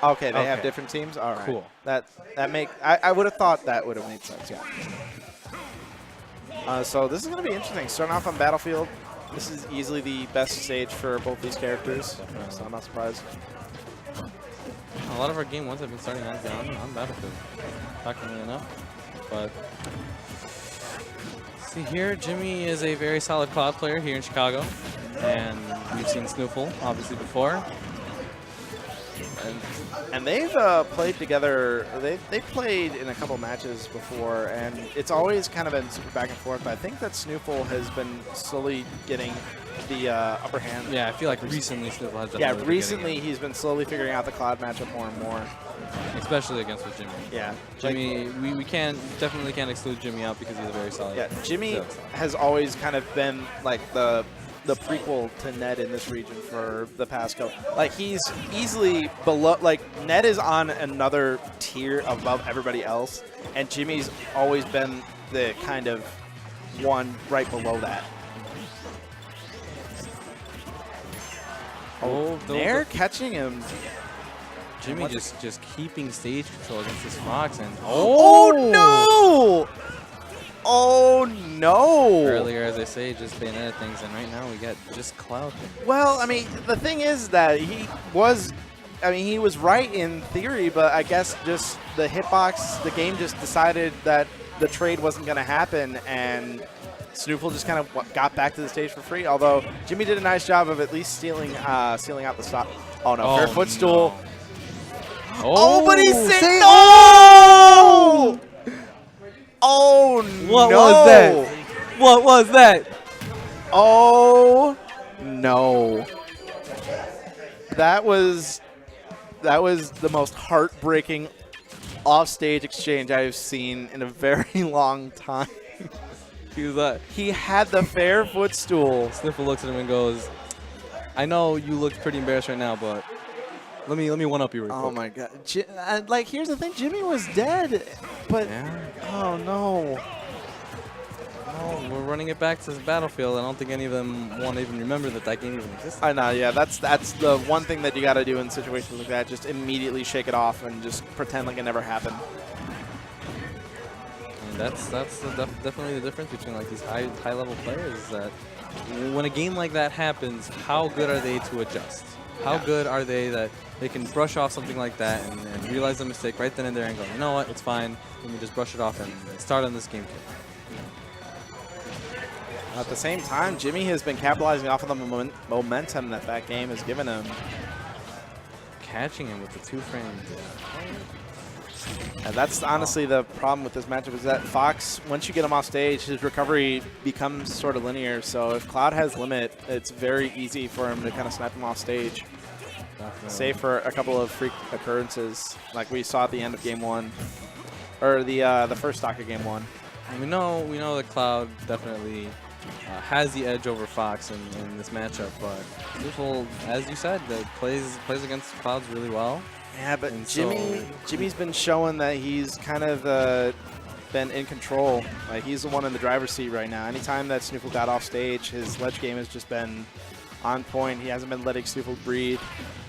Okay, they have different teams. All right, Cool. That make I would have thought that would have made sense. Yeah. So this is going to be interesting. Starting off on Battlefield, this is easily the best stage for both these characters. So I'm not surprised. A lot of our game ones have been starting on Battlefield, shockingly enough. But see here, Jimmy is a very solid Cloud player here in Chicago, and we've seen SNooFL obviously before. And they've played together. They've played in a couple matches before, and it's always kind of been super back and forth. But I think that SNooFL has been slowly getting the upper hand. Yeah, I feel like recently SNooFL has definitely Yeah, been recently he's been slowly figuring out the Cloud matchup more and more. especially against with Jimmy. Yeah, Jimmy, we definitely can't exclude Jimmy out because he's a very solid. Yeah, Jimmy has always kind of been like the prequel to Ned in this region for the past couple. Like, he's easily below, like, Ned is on another tier above everybody else, and Jimmy's always been the kind of one right below that. Oh, they're catching him. Jimmy just keeping stage control against this Fox, and oh no! Oh no! Earlier, as I say, just Bayonetta things, and right now we got just Cloud things. Well, I mean, the thing is that he was right in theory, but I guess just the hitbox, the game just decided that the trade wasn't going to happen, and SNooFL just kind of got back to the stage for free. Although Jimmy did a nice job of at least sealing out the stop. Oh no, fair footstool. No. Oh, but he said no! Oh no! What was that? What was that? Oh no! That was the most heartbreaking offstage exchange I've seen in a very long time. He was like, he had the fair footstool. SNooFL looks at him and goes, "I know you look pretty embarrassed right now, but let me one up you real quick." Oh my god! Like, here's the thing: Jimmy was dead, but oh no! Oh, we're running it back to the Battlefield. I don't think any of them want to even remember that game even existed. I know, yeah. That's the one thing that you got to do in situations like that. Just immediately shake it off and just pretend like it never happened. And that's definitely the difference between like these high level players. Is that when a game like that happens, how good are they to adjust? How good are they that they can brush off something like that and realize the mistake right then and there and go, you know what, it's fine. Let me just brush it off and start on this game too. At the same time, Jimmy has been capitalizing off of the momentum that game has given him. Catching him with the 2-frame. And that's honestly the problem with this matchup, is that Fox, once you get him off stage, his recovery becomes sort of linear. So if Cloud has limit, it's very easy for him to kind of snipe him off stage. Definitely. Save for a couple of freak occurrences, like we saw at the end of Game 1, or the first stock of Game 1. And we know that Cloud definitely has the edge over Fox in this matchup, but SNooFL, as you said, that plays against Clouds really well. Yeah, but Jimmy's been showing that he's kind of been in control. Like, he's the one in the driver's seat right now. Anytime that SNooFL got off stage, his ledge game has just been on point. He hasn't been letting SNooFL breathe.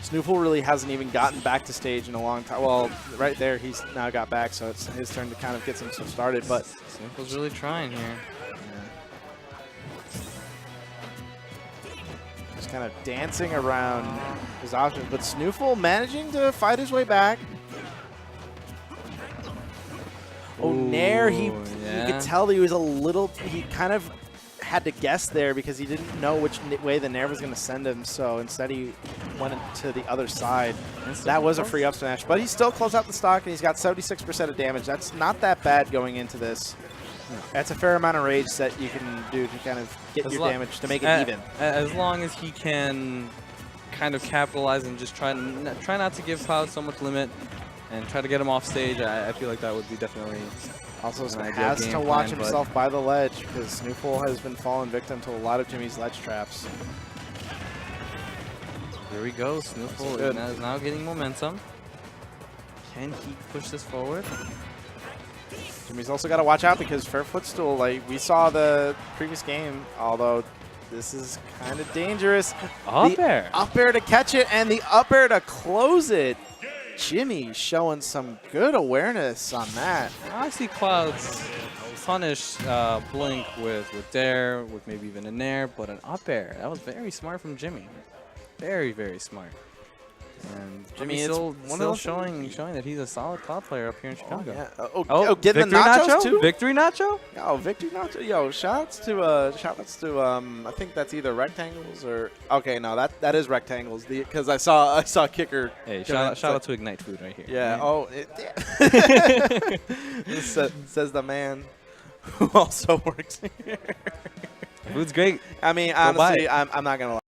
SNooFL really hasn't even gotten back to stage in a long time. Well, right there, he's now got back, so it's his turn to kind of get some stuff started. But SNooFL's really trying here. Just kind of dancing around his options, but SNooFL managing to fight his way back. Oh, Nair, you could tell he was he kind of had to guess there because he didn't know which way the Nair was going to send him, so instead he went to the other side. That was a free up smash, but he still closed out the stock, and he's got 76% of damage. That's not that bad going into this. That's a fair amount of rage that you can do to kind of get your damage to make it even. As long as he can kind of capitalize and just try not to give Cloud so much limit and try to get him off stage, I feel like that would be definitely also has to watch himself by the ledge, because SNooFL has been falling victim to a lot of Jimmy's ledge traps. Here we go. SNooFL is now getting momentum. Can he push this forward? Jimmy's also got to watch out because fair footstool, like we saw the previous game, although This is kind of dangerous. Up The air. up air to catch it and the up air to close it. Jimmy showing some good awareness on that. I see Cloud's punish Blink with Dare, with maybe even a Nair, but an up air. That was very smart from Jimmy. Very, very smart. And Jimmy's still showing that he's a solid Cloud player up here in Chicago. Oh, yeah. Getting the Victory nachos too? Victory Nacho? Oh, Victory Nacho. Yo, shoutouts to I think that's either rectangles or okay, no, that is rectangles. Because I saw Kicker. Hey, shout out to Ignite Food right here. Yeah. Right? Oh, says the man who also works here. Food's great. I mean, Go buy honestly, it. I'm not gonna lie.